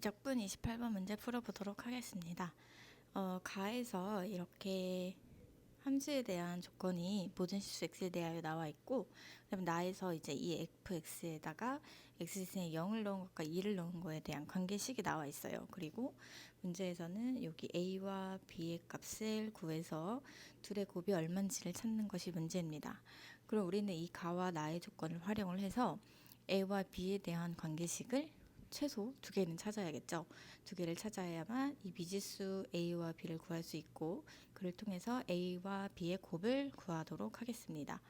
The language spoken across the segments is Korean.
이적분 28번 문제 풀어보도록 하겠습니다. 가에서 이렇게 함수에 대한 조건이 모든 실수 x에 대하여 나와 있고, 그다음에 나에서 이제 이 fx에다가 x신에 0을 넣은 것과 2를 넣은 거에 대한 관계식이 나와 있어요. 그리고 문제에서는 여기 a와 b의 값을 구해서 둘의 곱이 얼마인지를 찾는 것이 문제입니다. 그럼 우리는 이 가와 나의 조건을 활용을 해서 a와 b에 대한 관계식을 최소 두 개는 찾아야겠죠. 두 개를 찾아야만 이 미지수 a와 b를 구할 수 있고, 그를 통해서 a와 b의 곱을 구하도록 하겠습니다.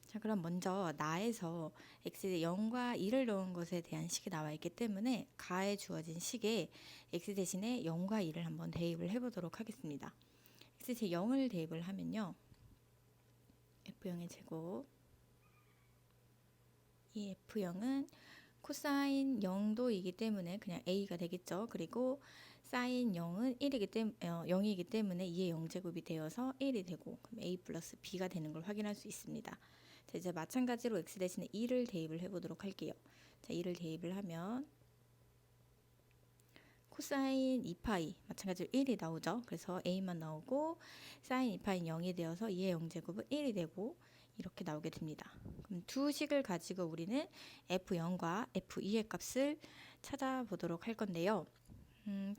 자, 그럼 먼저 나에서 x에 0과 2를 넣은 것에 대한 식이 나와 있기 때문에 가에 주어진 식에 x 대신에 0과 2를 한번 대입을 해보도록 하겠습니다. x에 0을 대입을 하면요, f0의 제곱, 이 f0은 코사인 0도이기 때문에 그냥 a가 되겠죠. 그리고 사인 0은 0이기 때문에 2의 0제곱이 되어서 1이 되고, 그럼 a 플러스 b가 되는 걸 확인할 수 있습니다. 자, 이제 마찬가지로 x 대신에 2를 대입을 해보도록 할게요. 자, 2를 대입을 하면 코사인 2파이 마찬가지로 1이 나오죠. 그래서 a만 나오고 사인 2파이는 0이 되어서 2의 0제곱은 1이 되고 이렇게 나오게 됩니다. 그럼 두 식을 가지고 우리는 f0과 f2의 값을 찾아보도록 할 건데요.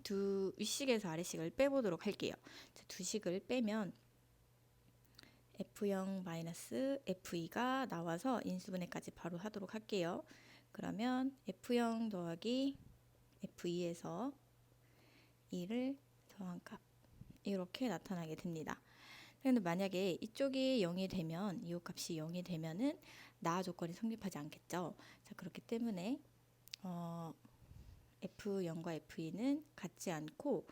두 윗식에서 아래식을 빼보도록 할게요. 자, 두 식을 빼면 f0-f2가 나와서 인수분해까지 바로 하도록 할게요. 그러면 f0 더하기 f2에서 2를 더한 값, 이렇게 나타나게 됩니다. 근데 만약에 이쪽이 0이 되면, 이 값이 0이 되면은 나 조건이 성립하지 않겠죠. 자, 그렇기 때문에 f0과 f2는 같지 않고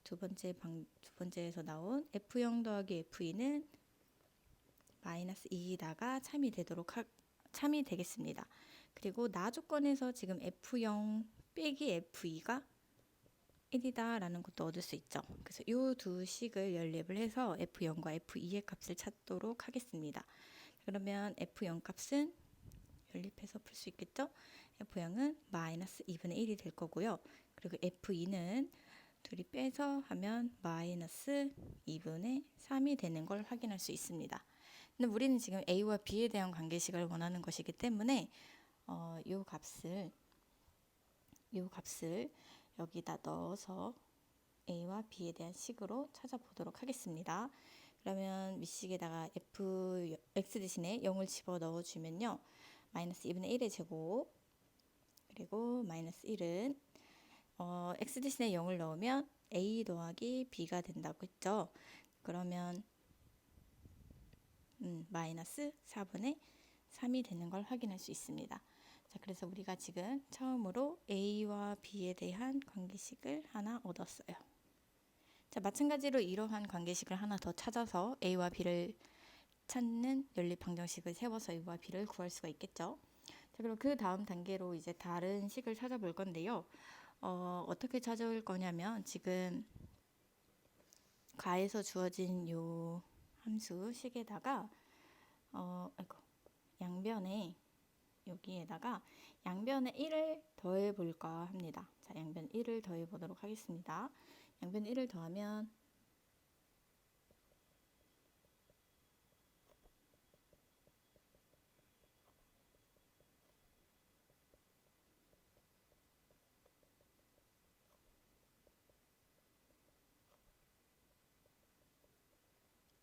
두 번째에서 나온 f0 더하기 f2는 마이너스 2다가 참이 되겠습니다. 그리고 나 조건에서 지금 f0 빼기 f2가 1이다 라는 것도 얻을 수 있죠. 그래서 이 두 식을 연립을 해서 f0과 f2의 값을 찾도록 하겠습니다. 그러면 f0 값은 연립해서 풀 수 있겠죠. f0은 마이너스 2분의 1이 될 거고요. 그리고 f2는 둘이 빼서 하면 마이너스 2분의 3이 되는 걸 확인할 수 있습니다. 근데 우리는 지금 a와 b에 대한 관계식을 원하는 것이기 때문에 이 값을 여기다 넣어서 a와 b에 대한 식으로 찾아보도록 하겠습니다. 그러면 윗식에다가 x 대신에 0을 집어 넣어주면요, 마이너스 2분의 1의 제곱, 그리고 마이너스 1은 x 대신에 0을 넣으면 a 더하기 b가 된다고 했죠. 그러면 마이너스 4분의 3이 되는 걸 확인할 수 있습니다. 자, 그래서 우리가 지금 처음으로 a와 b에 대한 관계식을 하나 얻었어요. 자, 마찬가지로 이러한 관계식을 하나 더 찾아서 a와 b를 찾는 연립 방정식을 세워서 a와 b를 구할 수가 있겠죠. 자, 그럼 그 다음 단계로 이제 다른 식을 찾아볼 건데요. 어떻게 찾아올 거냐면, 지금 가에서 주어진 요 함수 식에다가 양변에 여기에다가 양변에 1을 더해 볼까 합니다. 자, 양변 1을 더해 보도록 하겠습니다. 양변 1을 더하면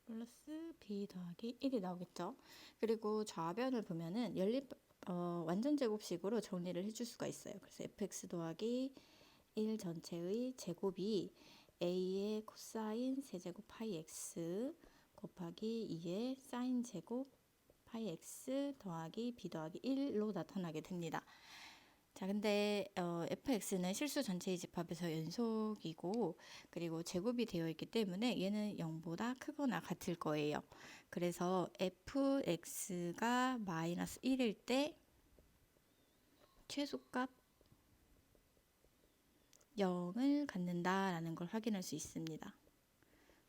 플러스 b 더하기 1이 나오겠죠. 그리고 좌변을 보면은 완전 제곱식으로 정리를 해줄 수가 있어요. 그래서 fx 더하기 1 전체의 제곱이 a의 코사인 세제곱 파이 x 곱하기 2의 사인 제곱 파이 x 더하기 b 더하기 1로 나타나게 됩니다. 자, 근데 fx는 실수 전체의 집합에서 연속이고, 그리고 제곱이 되어 있기 때문에 얘는 0보다 크거나 같을 거예요. 그래서 fx가 마이너스 1일 때 최소값 0을 갖는다라는 걸 확인할 수 있습니다.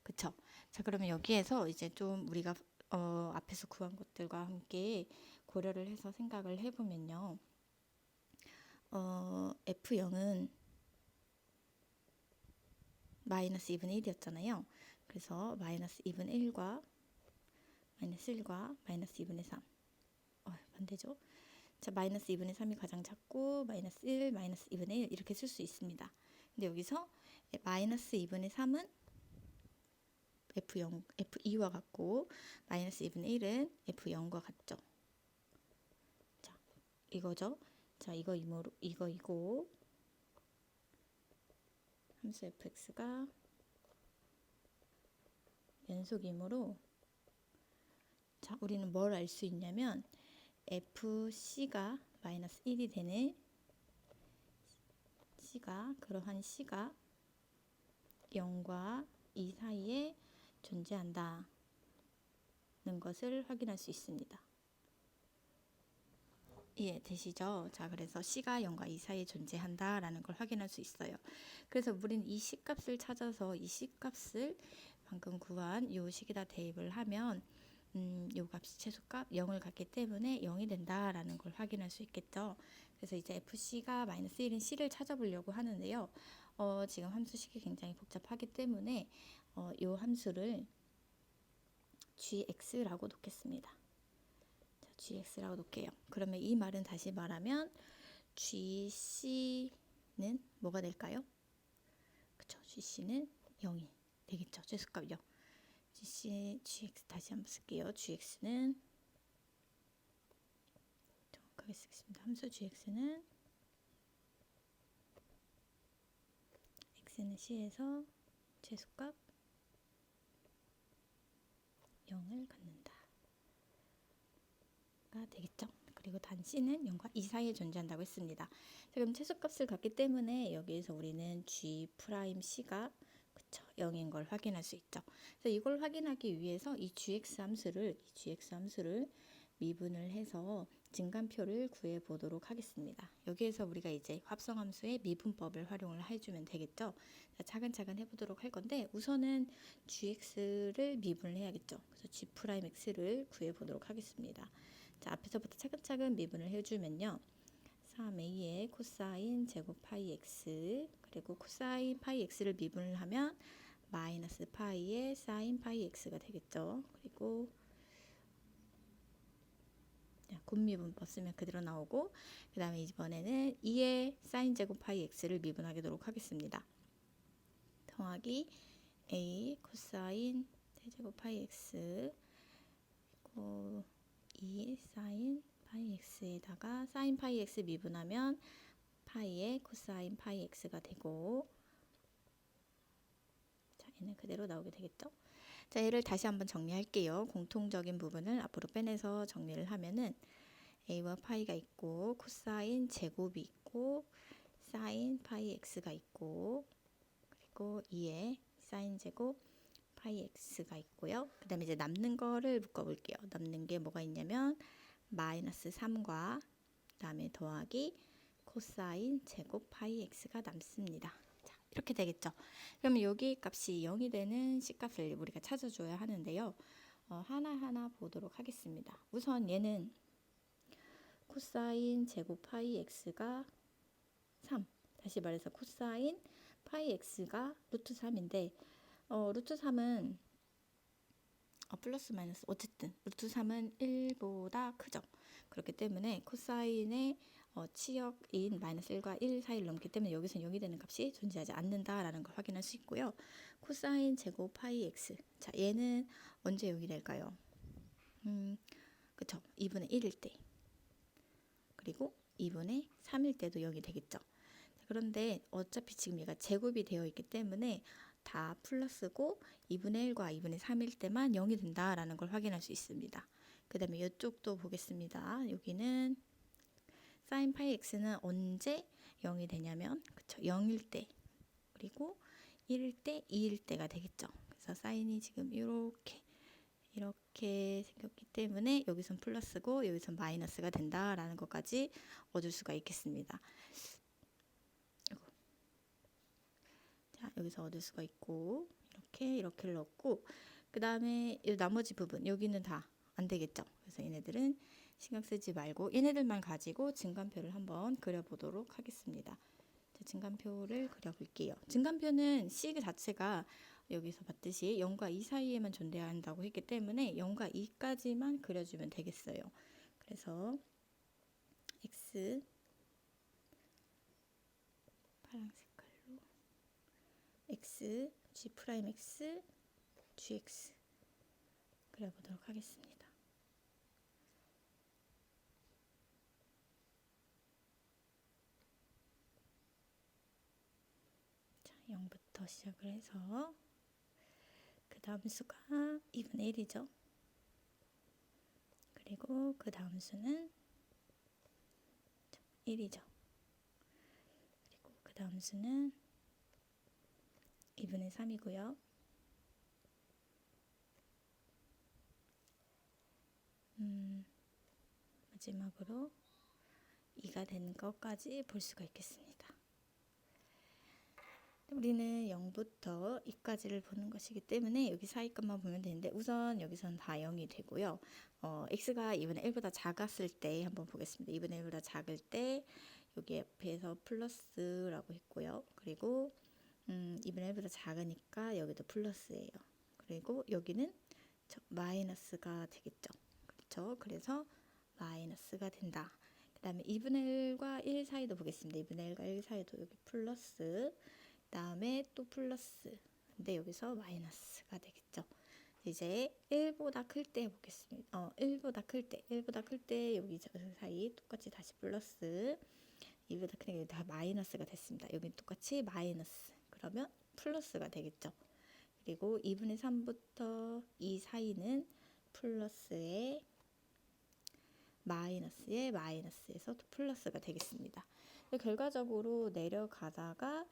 그쵸? 자, 그러면 여기에서 이제 좀 우리가 앞에서 구한 것들과 함께 고려를 해서 생각을 해보면요. f0은 마이너스 2분의 1이었잖아요. 그래서 마이너스 2분의 1과 마이너스 1과 마이너스 2분의 3. 반대죠. 자, 마이너스 2분의 3이 가장 작고 마이너스 1, 마이너스 2분의 1 이렇게 쓸 수 있습니다. 근데 여기서 마이너스 2분의 3은 F0, F2와 같고 마이너스 2분의 1은 F0과 같죠. 자, 이거죠. 자, 이거이고 함수 fx가 연속이므로 자, 우리는 뭘 알 수 있냐면 fc가 마이너스 1이 되는 그러한 c가 0과 2 사이에 존재한다는 것을 확인할 수 있습니다. 이해되시죠? 자, 그래서 c가 0과 2 사이에 존재한다라는 걸 확인할 수 있어요. 그래서 우리는 이 c값을 찾아서 이 c값을 방금 구한 요 식에다 대입을 하면 요 값이 최소값 0을 갖기 때문에 0이 된다라는 걸 확인할 수 있겠죠. 그래서 이제 fc가 마이너스 1인 c를 찾아보려고 하는데요. 지금 함수식이 굉장히 복잡하기 때문에 요 함수를 gx라고 놓겠습니다. 자, gx라고 놓을게요. 그러면 이 말은 다시 말하면 gc는 뭐가 될까요? 그쵸, gc는 0이 되겠죠. 최소값 0. gx 다시 한번 쓸게요. gx는 정확하게 쓰겠습니다. 함수 gx는 x는 c에서 최소값 0을 갖는다 가 되겠죠. 그리고 단 c는 0과 2 사이에 존재한다고 했습니다. 자, 그럼 최소값을 갖기 때문에 여기에서 우리는 g'c가 그쵸, 0인 걸 확인할 수 있죠. 그래서 이걸 확인하기 위해서 이 gx 함수를 미분을 해서 증간표를 구해 보도록 하겠습니다. 여기에서 우리가 이제 합성함수의 미분법을 활용을 해주면 되겠죠. 자, 차근차근 해보도록 할 건데 우선은 gx를 미분을 해야겠죠. 그래서 g'x를 구해 보도록 하겠습니다. 자, 앞에서부터 차근차근 미분을 해주면요. 3a의 코사인 제곱 파이 x 그리고 코사인 파이 x를 미분을 하면 마이너스 파이의 사인 파이 x가 되겠죠. 그리고 곱미분법 쓰면 그대로 나오고 그 다음에 이번에는 2의 사인 제곱 파이 x를 미분하도록 하겠습니다. 더하기 a 코사인 세제곱 파이 x 그리고 2 사인 파이 x에다가 사인 파이 x 미분하면 파이의 코사인 파이 x가 되고 자, 얘는 그대로 나오게 되겠죠. 자, 얘를 다시 한번 정리할게요. 공통적인 부분을 앞으로 빼내서 정리를 하면은 a와 파이가 있고 코사인 제곱이 있고 사인 파이 x가 있고 그리고 2의 사인 제곱 파이 x가 있고요. 그 다음에 이제 남는 거를 묶어 볼게요. 남는 게 뭐가 있냐면 마이너스 3과 그 다음에 더하기 코사인 제곱 파이 x가 남습니다. 자, 이렇게 되겠죠. 그러면 여기 값이 0이 되는 c값을 우리가 찾아줘야 하는데요. 하나하나 보도록 하겠습니다. 우선 얘는 코사인 제곱 파이 x가 3. 다시 말해서 코사인 파이 x가 루트 3인데 루트 3은 플러스 마이너스 어쨌든 루트 3은 1보다 크죠. 그렇기 때문에 코사인의 치역인 마이너스 1과 1 사이를 넘기 때문에 여기서 0이 되는 값이 존재하지 않는다라는 걸 확인할 수 있고요. 코사인 제곱 파이 x 자, 얘는 언제 0이 될까요? 그쵸, 2분의 1일 때 그리고 2분의 3일 때도 0이 되겠죠. 그런데 어차피 지금 얘가 제곱이 되어 있기 때문에 다 플러스고 2분의 1과 2분의 3일 때만 0이 된다라는 걸 확인할 수 있습니다. 그 다음에 이쪽도 보겠습니다. 여기는 사인 파이 x는 언제 0이 되냐면 그쵸, 0일 때 그리고 1일 때 2일 때가 되겠죠. 그래서 사인이 지금 이렇게 생겼기 때문에 여기선 플러스고 여기선 마이너스가 된다라는 것까지 얻을 수가 있겠습니다. 자, 여기서 얻을 수가 있고 이렇게를 넣고 그 다음에 이 나머지 부분 여기는 다 안 되겠죠. 그래서 얘네들은 신경 쓰지 말고 얘네들만 가지고 증간표를 한번 그려보도록 하겠습니다. 자, 증간표를 그려볼게요. 증간표는 C 자체가 여기서 봤듯이 0과 2 사이에만 존재한다고 했기 때문에 0과 2까지만 그려주면 되겠어요. 그래서 x 파란 색깔로 x, g 프라임 x, gx 그려보도록 하겠습니다. 자, 0부터 시작을 해서 그 다음 수가 2분의 1이죠. 그리고 그 다음 수는 1이죠. 그리고 그 다음 수는 2분의 3이고요. 마지막으로 2가 되는 것까지 볼 수가 있겠습니다. 우리는 0부터 2까지를 보는 것이기 때문에 여기 사이 것만 보면 되는데 우선 여기서는 다 0이 되고요. x가 2분의 1보다 작았을 때 한번 보겠습니다. 2분의 1보다 작을 때 여기 옆에서 플러스라고 했고요. 그리고 2분의 1보다 작으니까 여기도 플러스예요. 그리고 여기는 마이너스가 되겠죠. 그렇죠? 그래서 마이너스가 된다. 그 다음에 2분의 1과 1 사이도 보겠습니다. 2분의 1과 1 사이도 여기 플러스, 그 다음에 또 플러스, 근데 여기서 마이너스가 되겠죠. 이제 1보다 클 때 보겠습니다. 1보다 클 때 여기 사이 똑같이 다시 플러스, 2보다 크니까 여기 다 마이너스가 됐습니다. 여기 똑같이 마이너스, 그러면 플러스가 되겠죠. 그리고 2분의 3부터 2 사이는 플러스에 마이너스에 마이너스에서 또 플러스가 되겠습니다. 결과적으로 내려가다가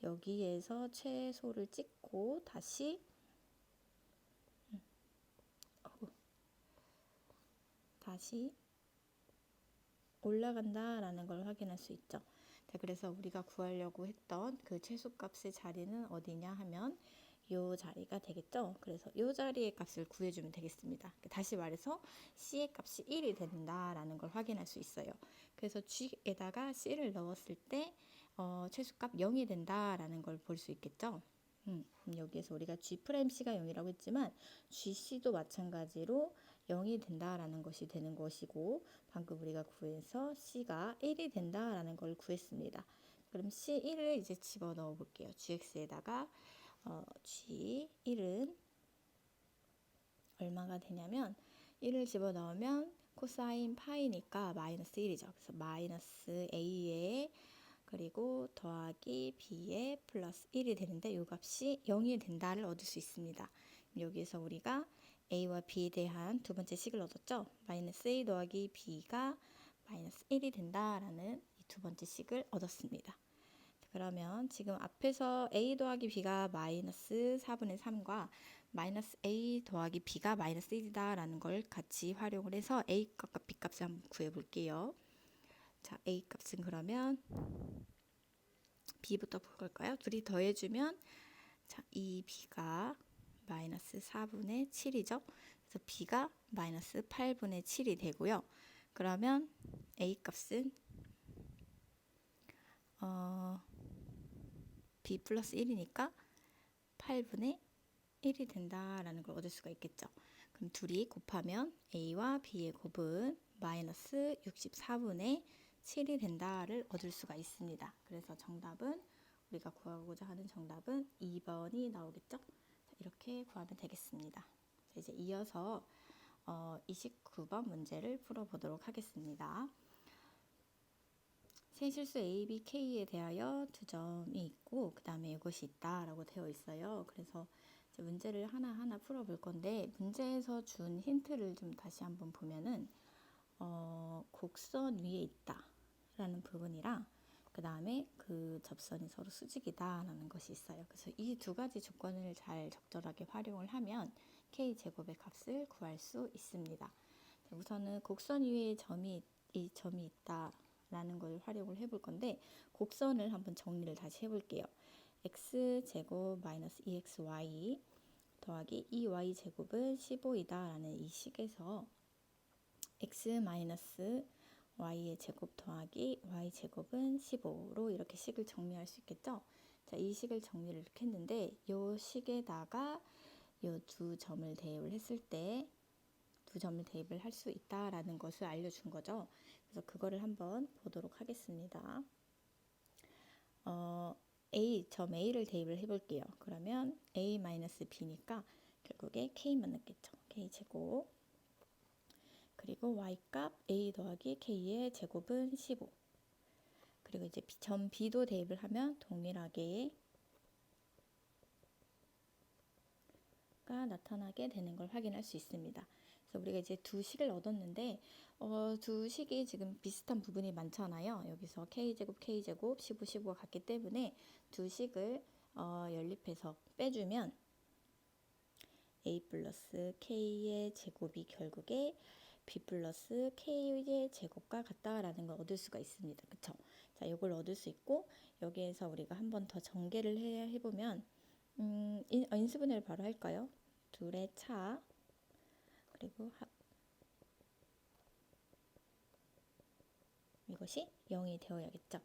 여기에서 최소를 찍고 다시 올라간다라는 걸 확인할 수 있죠. 자, 그래서 우리가 구하려고 했던 그 최소값의 자리는 어디냐 하면 요 자리가 되겠죠. 그래서 요 자리의 값을 구해주면 되겠습니다. 다시 말해서 C의 값이 1이 된다라는 걸 확인할 수 있어요. 그래서 G에다가 C를 넣었을 때 최소값 0이 된다라는 걸 볼 수 있겠죠. 여기에서 우리가 G'C가 0이라고 했지만 GC도 마찬가지로 0이 된다라는 것이 되는 것이고 방금 우리가 구해서 C가 1이 된다라는 걸 구했습니다. 그럼 C1을 이제 집어넣어 볼게요. GX에다가 G1은 얼마가 되냐면 1을 집어넣으면 코사인 파이니까 마이너스 1이죠. 그래서 마이너스 A에 그리고 더하기 B에 플러스 1이 되는데 이 값이 0이 된다를 얻을 수 있습니다. 여기서 우리가 A와 B에 대한 두 번째 식을 얻었죠. 마이너스 A 더하기 B가 마이너스 1이 된다라는 이 두 번째 식을 얻었습니다. 그러면 지금 앞에서 A 더하기 B가 마이너스 4분의 3과 마이너스 A 더하기 B가 마이너스 1이다 라는 걸 같이 활용을 해서 A 값과 B 값을 한번 구해 볼게요. 자, A 값은 그러면 B부터 볼까요? 둘이 더해주면 자, 이 B가 마이너스 4분의 7이죠. 그래서 B가 마이너스 8분의 7이 되고요. 그러면 A 값은 B 플러스 1이니까 8분의 1이 된다라는 걸 얻을 수가 있겠죠. 그럼 둘이 곱하면 A와 B의 곱은 마이너스 64분의 7이 된다를 얻을 수가 있습니다. 그래서 정답은 우리가 구하고자 하는 정답은 2번이 나오겠죠. 자, 이렇게 구하면 되겠습니다. 자, 이제 이어서 29번 문제를 풀어보도록 하겠습니다. 세실수 A, B, K에 대하여 두 점이 있고 그 다음에 이것이 있다라고 되어 있어요. 그래서 이제 문제를 하나하나 풀어볼 건데 문제에서 준 힌트를 좀 다시 한번 보면은 곡선 위에 있다라는 부분이랑 그 다음에 그 접선이 서로 수직이다라는 것이 있어요. 그래서 이 두 가지 조건을 잘 적절하게 활용을 하면 K제곱의 값을 구할 수 있습니다. 우선은 곡선 위에 이 점이 있다 라는 걸 활용을 해볼 건데 곡선을 한번 정리를 다시 해볼게요. x제곱 마이너스 2xy 더하기 2y제곱은 15이다 라는 이 식에서 x 마이너스 y의 제곱 더하기 y 제곱은 15로 이렇게 식을 정리할 수 있겠죠. 자, 이 식을 정리를 이렇게 했는데 이 식에다가 이 두 점을 대입을 했을 때 두 점을 대입을 할 수 있다라는 것을 알려준 거죠. 그래서 그거를 한번 보도록 하겠습니다. 점 A를 대입을 해볼게요. 그러면 A-B니까 결국에 K만 넣겠죠. K제곱. 그리고 Y값 A 더하기 K의 제곱은 15. 그리고 이제 점 B도 대입을 하면 동일하게 가 나타나게 되는 걸 확인할 수 있습니다. 그래서 우리가 이제 두 식을 얻었는데 두 식이 지금 비슷한 부분이 많잖아요. 여기서 K제곱, K제곱, 15, 15가 같기 때문에 두 식을 연립해서 빼주면 A 플러스 K의 제곱이 결국에 B 플러스 K의 제곱과 같다라는 걸 얻을 수가 있습니다. 그쵸? 자, 이걸 얻을 수 있고 여기에서 우리가 한 번 더 전개를 해보면 인수분해를 바로 할까요? 둘의 차 그리고 이것이 0이 되어야겠죠.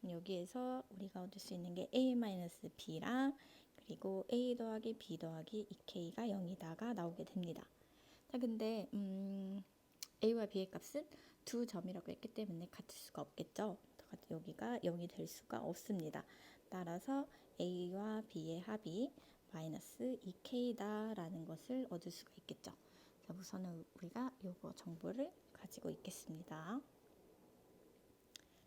여기에서 우리가 얻을 수 있는 게 A-B랑 그리고 A 더하기 B 더하기 2K가 0이다가 나오게 됩니다. 자, 근데 A와 B의 값은 두 점이라고 했기 때문에 같을 수가 없겠죠. 여기가 0이 될 수가 없습니다. 따라서 A와 B의 합이 마이너스 2K다 라는 것을 얻을 수가 있겠죠. 자, 우선은 우리가 요거 정보를 가지고 있겠습니다.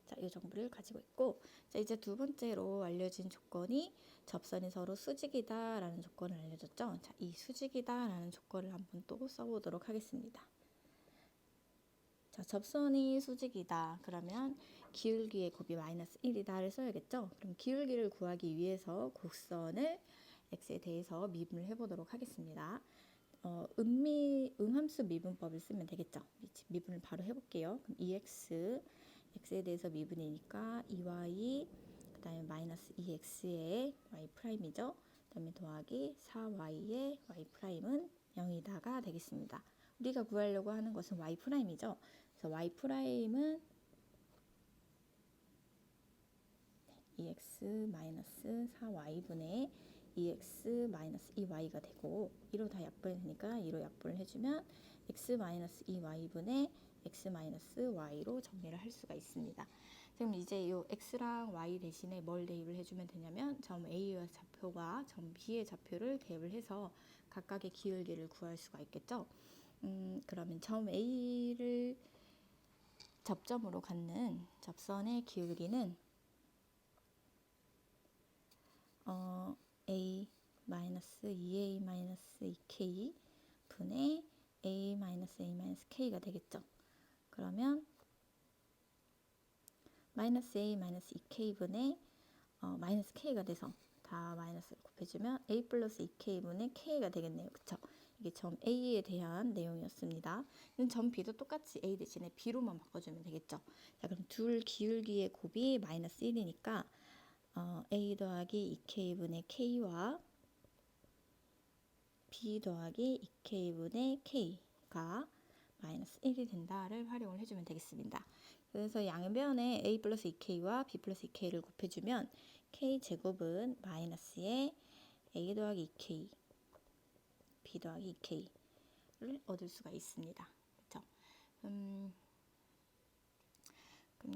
자, 이 정보를 가지고 있고, 자, 이제 두 번째로 알려진 조건이 접선이 서로 수직이다라는 조건을 알려줬죠. 자, 이 수직이다라는 조건을 한번 또 써보도록 하겠습니다. 자, 접선이 수직이다. 그러면 기울기의 곱이 마이너스 1이다를 써야겠죠. 그럼 기울기를 구하기 위해서 곡선을 x에 대해서 미분을 해보도록 하겠습니다. 음함수 미분법을 쓰면 되겠죠. 미분을 바로 해볼게요. 그럼 2x x에 대해서 미분이니까 2y 그 다음에 마이너스 2x의 y 프라임이죠. 그 다음에 더하기 4y의 y 프라임은 0이다가 되겠습니다. 우리가 구하려고 하는 것은 y 프라임이죠. 그래서 y 프라임은 2x 마이너스 4y분의 2x 마이너스 2y가 되고 2로 다 약분이 되니까 2로 약분을 해주면 x 마이너스 2y분의 x 마이너스 y로 정리를 할 수가 있습니다. 그럼 이제 이 x랑 y 대신에 뭘 대입을 해주면 되냐면 점 A의 좌표와 점 B의 좌표를 대입을 해서 각각의 기울기를 구할 수가 있겠죠. 그러면 점 A를 접점으로 갖는 접선의 기울기는 A 마이너스 2A 마이너스 2K 분의 A 마이너스 A 마이너스 K가 되겠죠. 그러면 마이너스 A 마이너스 2K 분의 마이너스 K가 돼서 다 마이너스를 곱해주면 A 플러스 2K 분의 K가 되겠네요. 그쵸? 이게 점 A에 대한 내용이었습니다. 점 B도 똑같이 A 대신에 B로만 바꿔주면 되겠죠. 자, 그럼 둘 기울기의 곱이 마이너스 1이니까 A 더하기 2K분의 K와 B 더하기 2K분의 K가 마이너스 1이 된다를 활용을 해주면 되겠습니다. 그래서 양변에 A 플러스 2K와 B 플러스 2K를 곱해주면 K제곱은 마이너스의 A 더하기 2K, B 더하기 2K를 얻을 수가 있습니다. 그렇죠? 그럼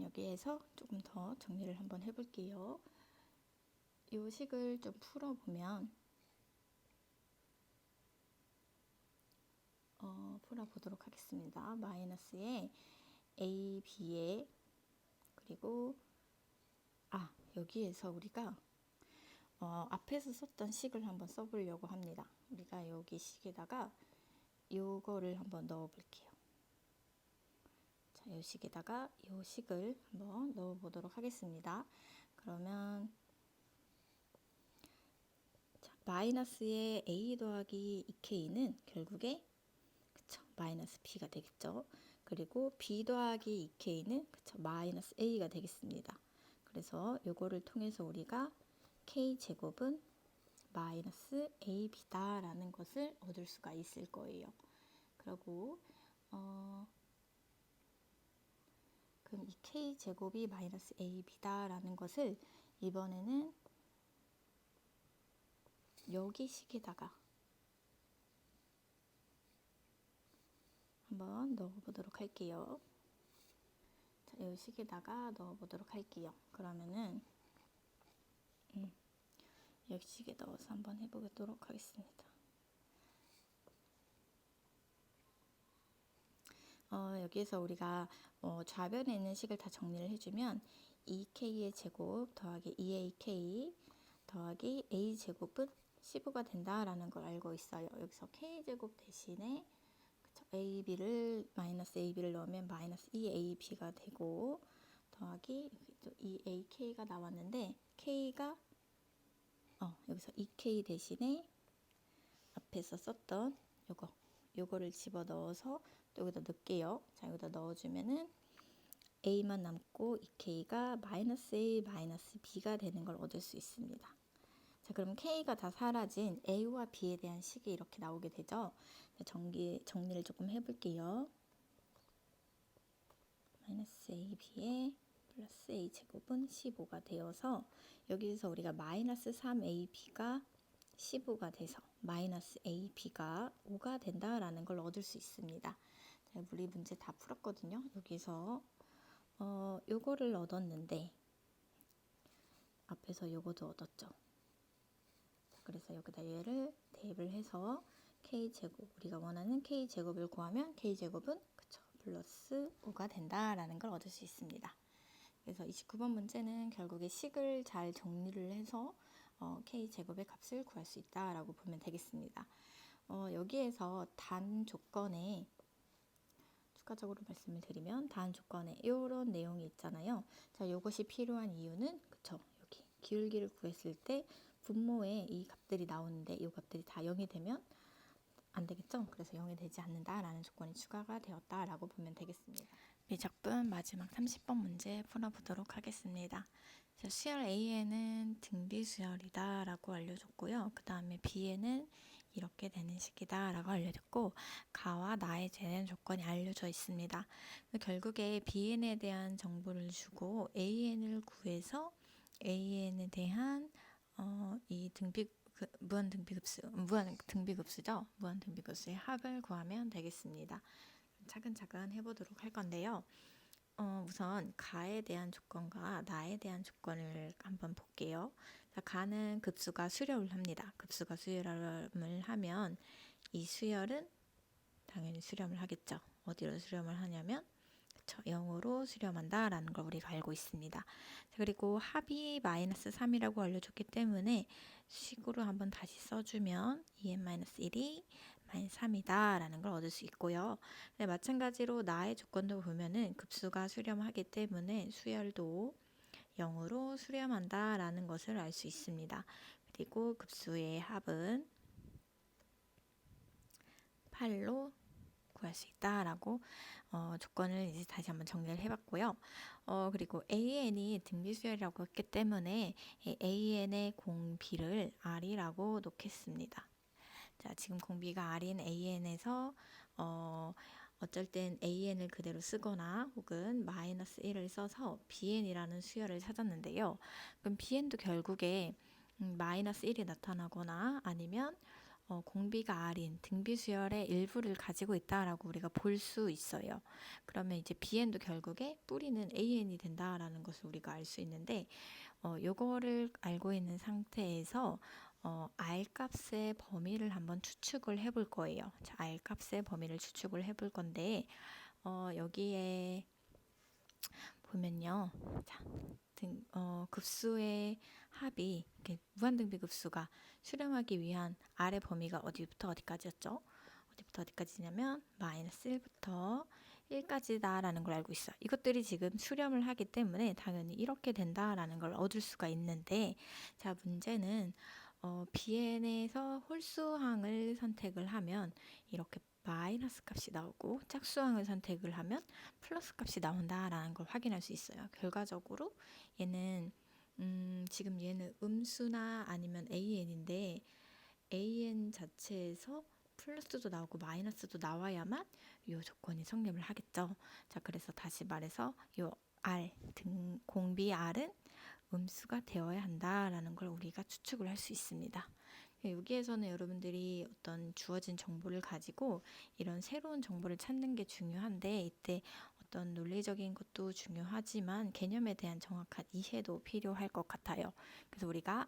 여기에서 조금 더 정리를 한번 해볼게요. 이 식을 좀 풀어보면 풀어보도록 하겠습니다. 마이너스에 A, B에 그리고 여기에서 우리가 앞에서 썼던 식을 한번 써보려고 합니다. 우리가 여기 식에다가 요거를 한번 넣어볼게요. 자, 요 식에다가 요 식을 한번 넣어보도록 하겠습니다. 그러면 마이너스의 A 더하기 2K는 결국에 그쵸, 마이너스 B가 되겠죠. 그리고 B 더하기 2K는 그쵸, 마이너스 A가 되겠습니다. 그래서 요거를 통해서 우리가 K제곱은 마이너스 AB다 라는 것을 얻을 수가 있을 거예요. 그리고 그럼 이 k제곱이 마이너스 ab다라는 것을 이번에는 여기 식에다가 한번 넣어보도록 할게요. 자, 이 식에다가 넣어보도록 할게요. 그러면은 여기 식에 넣어서 한번 해보도록 하겠습니다. 여기에서 우리가 좌변에 있는 식을 다 정리를 해주면 2k의 제곱 더하기 2ak 더하기 a제곱은 15가 된다라는 걸 알고 있어요. 여기서 k제곱 대신에 ab를 마이너스 ab를 넣으면 마이너스 2ab가 되고 더하기 또 2ak가 나왔는데 k가 여기서 2k 대신에 앞에서 썼던 요거를 집어 넣어서 또 여기다 넣을게요. 자, 여기다 넣어주면은 a만 남고 2k가 마이너스 a 마이너스 b가 되는 걸 얻을 수 있습니다. 자, 그럼 k가 다 사라진 a와 b에 대한 식이 이렇게 나오게 되죠. 자, 정리를 조금 해볼게요. 마이너스 ab에 플러스 a제곱은 15가 되어서 여기서 우리가 마이너스 3ab가 15가 돼서 마이너스 ab가 5가 된다라는 걸 얻을 수 있습니다. 자, 우리 문제 다 풀었거든요. 여기서 요거를 얻었는데 앞에서 요거도 얻었죠. 자, 그래서 여기다 얘를 대입을 해서 k제곱, 우리가 원하는 k제곱을 구하면 k제곱은 그쵸, 플러스 5가 된다라는 걸 얻을 수 있습니다. 그래서 29번 문제는 결국에 식을 잘 정리를 해서 k제곱의 값을 구할 수 있다라고 보면 되겠습니다. 여기에서 단 조건에 추가적으로 말씀을 드리면 단 조건에 이런 내용이 있잖아요. 자, 이것이 필요한 이유는 그쵸, 여기 기울기를 구했을 때 분모에 이 값들이 나오는데 이 값들이 다 0이 되면 안 되겠죠? 그래서 0이 되지 않는다라는 조건이 추가가 되었다라고 보면 되겠습니다. 미적분 마지막 30번 문제 풀어보도록 하겠습니다. 수열 A에는 등비수열이다 라고 알려줬고요. 그 다음에 B에는 이렇게 되는 식이다 라고 알려줬고 가와 나에 대한 조건이 알려져 있습니다. 결국에 Bn에 대한 정보를 주고 An을 구해서 An에 대한 이 무한 등비급수죠. 무한 등비급수의 합을 구하면 되겠습니다. 차근차근 해보도록 할 건데요. 우선 가에 대한 조건과 나에 대한 조건을 한번 볼게요. 자, 가는 급수가 수렴을 합니다. 급수가 수렴을 하면 이 수열은 당연히 수렴을 하겠죠. 어디로 수렴을 하냐면 0으로 수렴한다라는 걸 우리가 알고 있습니다. 자, 그리고 합이 마이너스 3이라고 알려줬기 때문에 식으로 한번 다시 써주면 2n-1이 마이너스 3이다 라는 걸 얻을 수 있고요. 네, 마찬가지로 나의 조건도 보면은 급수가 수렴하기 때문에 수열도 0으로 수렴한다 라는 것을 알 수 있습니다. 그리고 급수의 합은 8로 구할 수 있다라고 조건을 이제 다시 한번 정리를 해봤고요. 그리고 AN이 등비수열이라고 했기 때문에 AN의 공비를 R이라고 놓겠습니다. 자, 지금 공비가 R인 AN에서 어쩔 땐 AN을 그대로 쓰거나 혹은 마이너스 1을 써서 BN이라는 수열을 찾았는데요. 그럼 BN도 결국에 마이너스 1이 나타나거나 아니면 공비가 R인 등비수열의 일부를 가지고 있다라고 우리가 볼 수 있어요. 그러면 이제 BN도 결국에 뿌리는 AN이 된다라는 것을 우리가 알 수 있는데 요거를 알고 있는 상태에서 R 값의 범위를 한번 추측을 해볼 거예요. 자, R 값의 범위를 추측을 해볼 건데 여기에 보면요. 자, 급수의 합이 무한등비 급수가 수렴하기 위한 R의 범위가 어디부터 어디까지였죠? 어디부터 어디까지냐면 마이너스 1부터 1까지다 라는 걸 알고 있어요. 이것들이 지금 수렴을 하기 때문에 당연히 이렇게 된다라는 걸 얻을 수가 있는데 자, 문제는 BN에서 홀수항을 선택을 하면 이렇게 마이너스 값이 나오고 짝수항을 선택을 하면 플러스 값이 나온다라는 걸 확인할 수 있어요. 결과적으로 얘는 지금 얘는 음수나 아니면 AN인데 AN 자체에서 플러스도 나오고 마이너스도 나와야만 이 조건이 성립을 하겠죠. 자, 그래서 다시 말해서 이 R, 공비 R은 음수가 되어야 한다라는 걸 우리가 추측을 할 수 있습니다. 여기에서는 여러분들이 어떤 주어진 정보를 가지고 이런 새로운 정보를 찾는 게 중요한데, 이때 어떤 논리적인 것도 중요하지만 개념에 대한 정확한 이해도 필요할 것 같아요. 그래서 우리가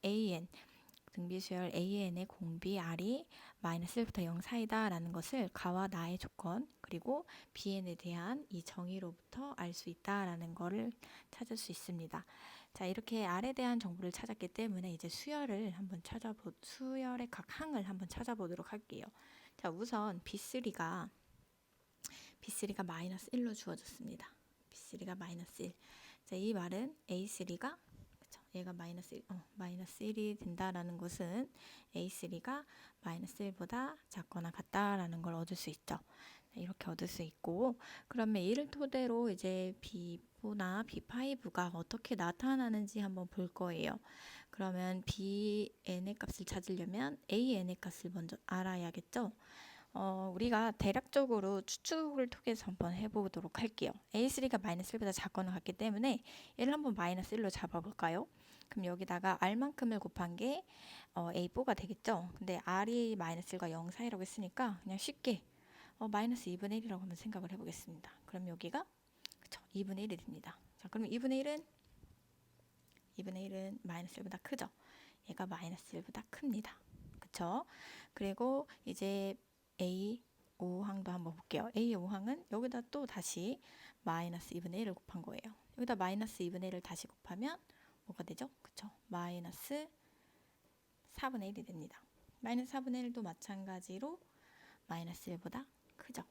AN, 등비수열 AN의 공비 R이 마이너스 1부터 0 사이다 라는 것을 가와 나의 조건, 그리고 BN에 대한 이 정의로부터 알 수 있다 라는 것을 찾을 수 있습니다. 자, 이렇게 R에 대한 정보를 찾았기 때문에 이제 수열의 각 항을 한번 찾아보도록 할게요. 자, 우선 B3가 마이너스 1로 주어졌습니다. B3가 마이너스 1. 자, 이 말은 A3가 얘가 마이너스 1이 된다라는 것은 A3가 마이너스 1보다 작거나 같다라는 걸 얻을 수 있죠. 이렇게 얻을 수 있고, 그러면 이를 토대로 이제 B4나 B5가 어떻게 나타나는지 한번 볼 거예요. 그러면 Bn의 값을 찾으려면 An의 값을 먼저 알아야겠죠. 우리가 대략적으로 추측을 통해서 한번 해보도록 할게요. A3가 마이너스 1보다 작거나 같기 때문에 얘를 한번 마이너스 1로 잡아볼까요? 그럼 여기다가 R만큼을 곱한 게 A4가 되겠죠. 근데 R이 마이너스 1과 0 사이라고 했으니까 그냥 쉽게 마이너스 2분의 1이라고 한번 생각을 해보겠습니다. 그럼 여기가 그쵸, 2분의 1이 됩니다. 자, 그럼 2분의 1은 마이너스 1보다 크죠. 얘가 마이너스 1보다 큽니다. 그쵸? 그리고 이제 A5항도 한번 볼게요. A5항은 여기다 또 다시 마이너스 2분의 1을 곱한 거예요. 여기다 마이너스 2분의 1을 다시 곱하면 뭐가 되죠? 그쵸? 마이너스 4분의 1이 됩니다. 마이너스 4분의 1도 마찬가지로 마이너스 1보다 크죠?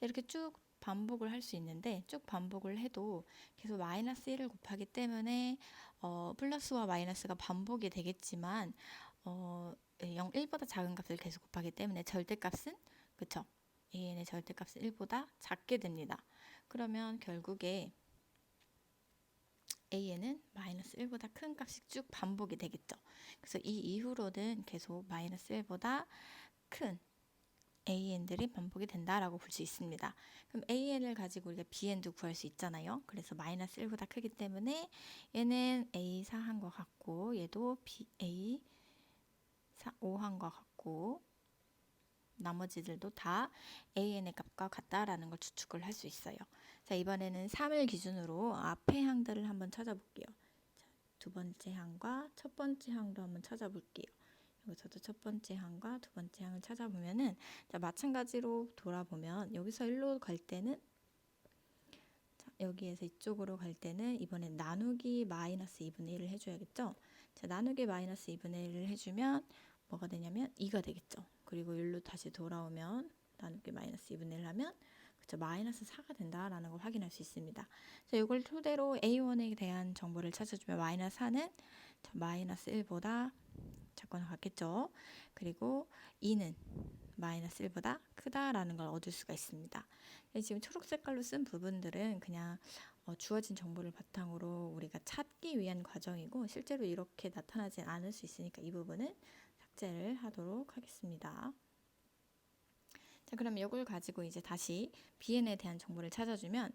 이렇게 쭉 반복을 할 수 있는데, 쭉 반복을 해도 계속 마이너스 1을 곱하기 때문에 플러스와 마이너스가 반복이 되겠지만 1보다 작은 값을 계속 곱하기 때문에 절대값은 그쵸? AN의 절대값은 1보다 작게 됩니다. 그러면 결국에 AN은 마이너스 1보다 큰 값이 쭉 반복이 되겠죠. 그래서 이 이후로는 계속 마이너스 1보다 큰 AN들이 반복이 된다라고 볼 수 있습니다. 그럼 AN을 가지고 우리가 BN도 구할 수 있잖아요. 그래서 마이너스 1보다 크기 때문에 얘는 A4항과 같고 얘도 A5항과 같고 나머지들도 다 AN의 값과 같다라는 걸 추측을 할 수 있어요. 자, 이번에는 3을 기준으로 앞의 항들을 한번 찾아볼게요. 자, 두 번째 항과 첫 번째 항도 한번 찾아볼게요. 여기서도 첫 번째 항과 두 번째 항을 찾아보면은, 자, 마찬가지로 돌아보면 여기서 1로 갈 때는, 자, 여기에서 이쪽으로 갈 때는 이번엔 나누기 마이너스 2분의 1을 해줘야겠죠. 자, 나누기 마이너스 2분의 1을 해주면 뭐가 되냐면 2가 되겠죠. 그리고 1로 다시 돌아오면 나누기 마이너스 2분의 1 하면 그쵸, 마이너스 4가 된다라는 걸 확인할 수 있습니다. 자, 이걸 토대로 A1에 대한 정보를 찾아주면 마이너스 4는 마이너스 1보다 작거나 같겠죠. 그리고 2는 마이너스 1보다 크다라는 걸 얻을 수가 있습니다. 지금 초록 색깔로 쓴 부분들은 그냥 주어진 정보를 바탕으로 우리가 찾기 위한 과정이고, 실제로 이렇게 나타나진 않을 수 있으니까 이 부분은 삭제를 하도록 하겠습니다. 자, 그럼 이걸 가지고 이제 다시 BN에 대한 정보를 찾아주면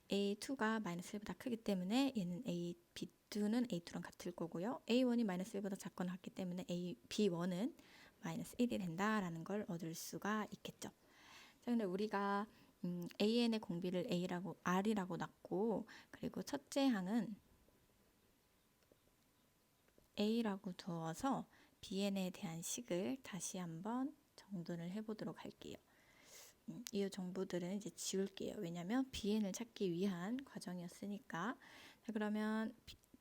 A2가 마이너스 1보다 크기 때문에 얘는 B2는 A2랑 같을 거고요. A1이 마이너스 1보다 작거나 같기 때문에 B1은 마이너스 1이 된다라는 걸 얻을 수가 있겠죠. 자, 근데 우리가 AN의 공비를 R이라고 놨고, 그리고 첫째 항은 A라고 두어서 BN에 대한 식을 다시 한번 정돈을 해보도록 할게요. 이 정보들은 이제 지울게요. 왜냐면 BN을 찾기 위한 과정이었으니까. 자, 그러면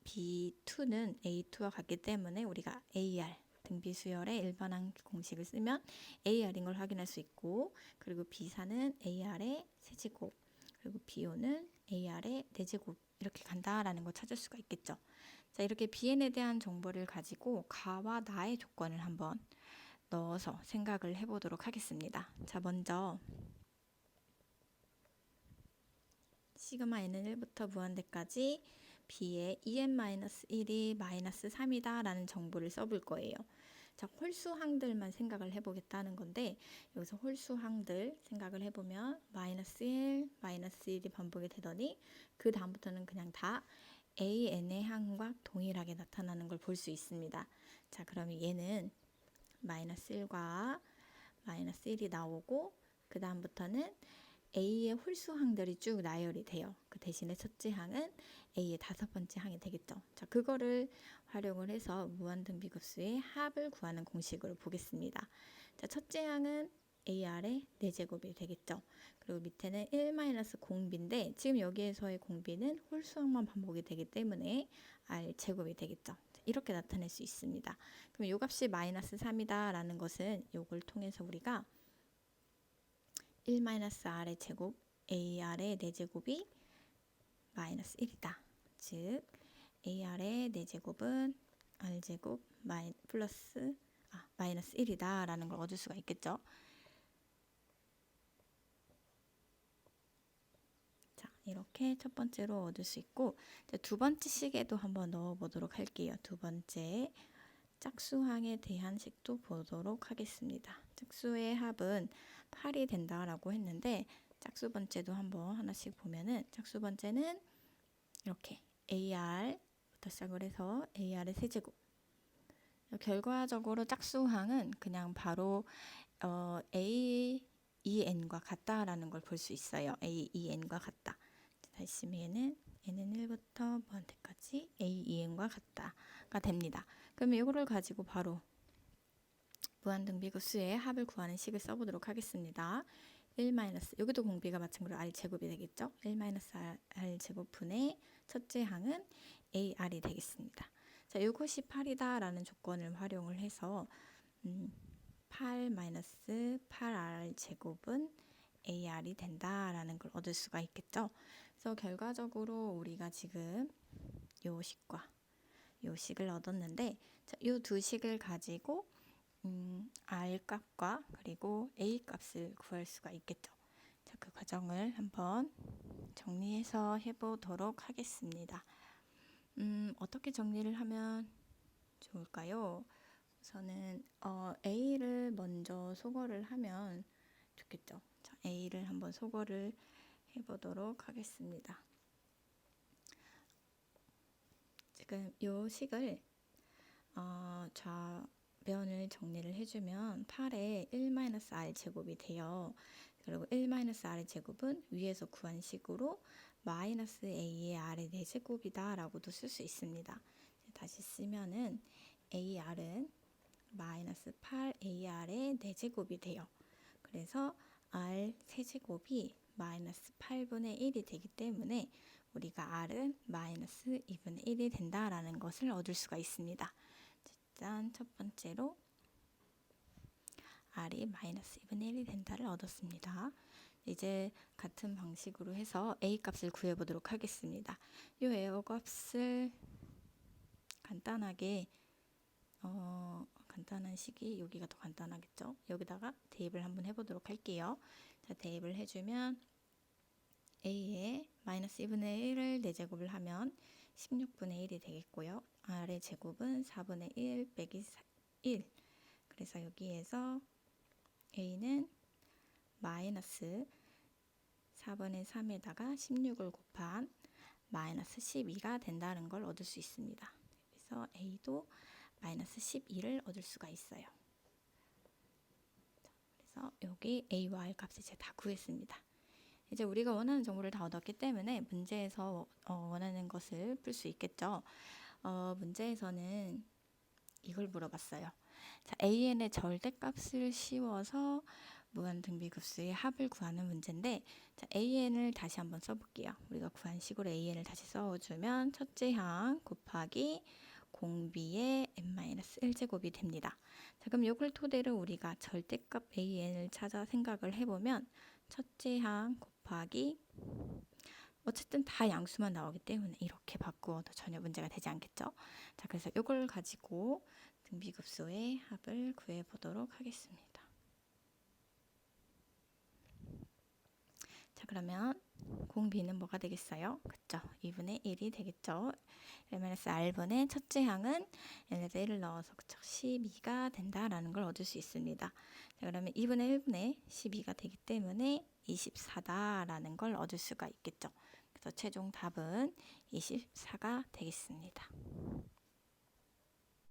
B2는 A2와 같기 때문에 우리가 AR, 등비수열의 일반항 공식을 쓰면 AR인 걸 확인할 수 있고, 그리고 B4는 AR의 세제곱, 그리고 B5는 AR의 네제곱, 이렇게 간다라는 걸 찾을 수가 있겠죠. 자, 이렇게 BN에 대한 정보를 가지고 가와 나의 조건을 한번 넣어서 생각을 해보도록 하겠습니다. 자, 먼저 시그마 n은 1부터 무한대까지 b의 2n-1이 마이너스 3이다 라는 정보를 써볼 거예요. 자, 홀수항들만 생각을 해보겠다는 건데 여기서 홀수항들 생각을 해보면 마이너스 1, 마이너스 1이 반복이 되더니 그 다음부터는 그냥 다 AN의 항과 동일하게 나타나는 걸 볼 수 있습니다. 자, 그러면 얘는 마이너스 1과 마이너스 1이 나오고 그 다음부터는 A의 홀수항들이 쭉 나열이 돼요. 그 대신에 첫째 항은 A의 다섯 번째 항이 되겠죠. 자, 그거를 활용을 해서 무한등비급수의 합을 구하는 공식으로 보겠습니다. 자, 첫째 항은 AR의 4제곱이 되겠죠. 그리고 밑에는 1-공비인데 지금 여기에서의 공비는 홀수항만 반복이 되기 때문에 R제곱이 되겠죠. 자, 이렇게 나타낼 수 있습니다. 그럼 요 값이 마이너스 3이다 라는 것은 요걸 통해서 우리가 1-r의 제곱 AR의 4제곱이 마이너스 1이다. 즉 AR의 4제곱은 R제곱 플러스 마이너스 1이다 라는 걸 얻을 수가 있겠죠. 자, 이렇게 첫 번째로 얻을 수 있고 두 번째 식에도 한번 넣어 보도록 할게요. 두 번째 짝수항에 대한 식도 보도록 하겠습니다. 짝수의 합은 8이 된다라고 했는데 짝수 번째도 한번 하나씩 보면은 짝수 번째는 이렇게 AR부터 시작을 해서 AR의 세제곱. 결과적으로 짝수항은 그냥 바로 AEN과 같다라는 걸 볼 수 있어요. AEN과 같다. 다시 얘는 N은 1부터 무한대까지 AEN과 같다가 됩니다. 그러면 이거를 가지고 바로 무한등비급수의 합을 구하는 식을 써보도록 하겠습니다. 1 여기도 공비가 마찬가지로 R제곱이 되겠죠. 1-R제곱 분의 첫째 항은 AR이 되겠습니다. 자, 이것이 8이다 라는 조건을 활용을 해서 8-8R제곱은 AR이 된다라는 걸 얻을 수가 있겠죠. 그래서 결과적으로 우리가 지금 요 식과 요 식을 얻었는데 이 두 식을 가지고 R 값과 그리고 A 값을 구할 수가 있겠죠. 자, 그 과정을 한번 정리해서 해보도록 하겠습니다. 어떻게 정리를 하면 좋을까요? 우선은 A를 먼저 소거를 하면 좋겠죠. 자, A를 한번 소거를 해보도록 하겠습니다. 지금 이 식을 좌변을 정리를 해주면 8에 1-R제곱이 돼요. 그리고 1-R의 제곱은 위에서 구한 식으로 마이너스 A의 R의 4제곱이다 라고도 쓸 수 있습니다. 다시 쓰면은 AR은 마이너스 8AR의 4제곱이 돼요. 그래서 R 세제곱이 마이너스 8분의 1이 되기 때문에 우리가 R은 마이너스 2분의 1이 된다라는 것을 얻을 수가 있습니다. 짠, 첫 번째로 R이 마이너스 2분의 1이 된다를 얻었습니다. 이제 같은 방식으로 해서 A 값을 구해보도록 하겠습니다. 이 A 값을 간단하게 간단한 식이 여기가 더 간단하겠죠. 여기다가 대입을 한번 해보도록 할게요. 자, 대입을 해주면 A에 마이너스 2분의 1을 4제곱을 하면 16분의 1이 되겠고요. R의 제곱은 4분의 1 빼기 1. 그래서 여기에서 A는 마이너스 4분의 3에다가 16을 곱한 마이너스 12가 된다는 걸 얻을 수 있습니다. 그래서 A도 마이너스 12를 얻을 수가 있어요. 그래서 여기 A와 R 값을 제가 다 구했습니다. 이제 우리가 원하는 정보를 다 얻었기 때문에 문제에서 원하는 것을 풀 수 있겠죠. 문제에서는 이걸 물어봤어요. 자, AN의 절대값을 씌워서 무한등비급수의 합을 구하는 문제인데 자, AN을 다시 한번 써볼게요. 우리가 구한 식으로 AN을 다시 써주면 첫째 항 곱하기 공비의 n-1제곱이 됩니다. 자, 그럼 이걸 토대로 우리가 절대값 AN을 찾아 생각을 해보면 첫째 항 곱하기 어쨌든 다 양수만 나오기 때문에 이렇게 바꾸어도 전혀 문제가 되지 않겠죠. 자, 그래서 이걸 가지고 등비급수의 합을 구해보도록 하겠습니다. 자, 그러면 공비는 뭐가 되겠어요? 그쵸? 2분의 1이 되겠죠? L-R분의 첫째 항은 n에서 1을 넣어서 그쵸? 12가 된다라는 걸 얻을 수 있습니다. 자, 그러면 2분의 1분의 12가 되기 때문에 24다라는 걸 얻을 수가 있겠죠. 그래서 최종 답은 24가 되겠습니다.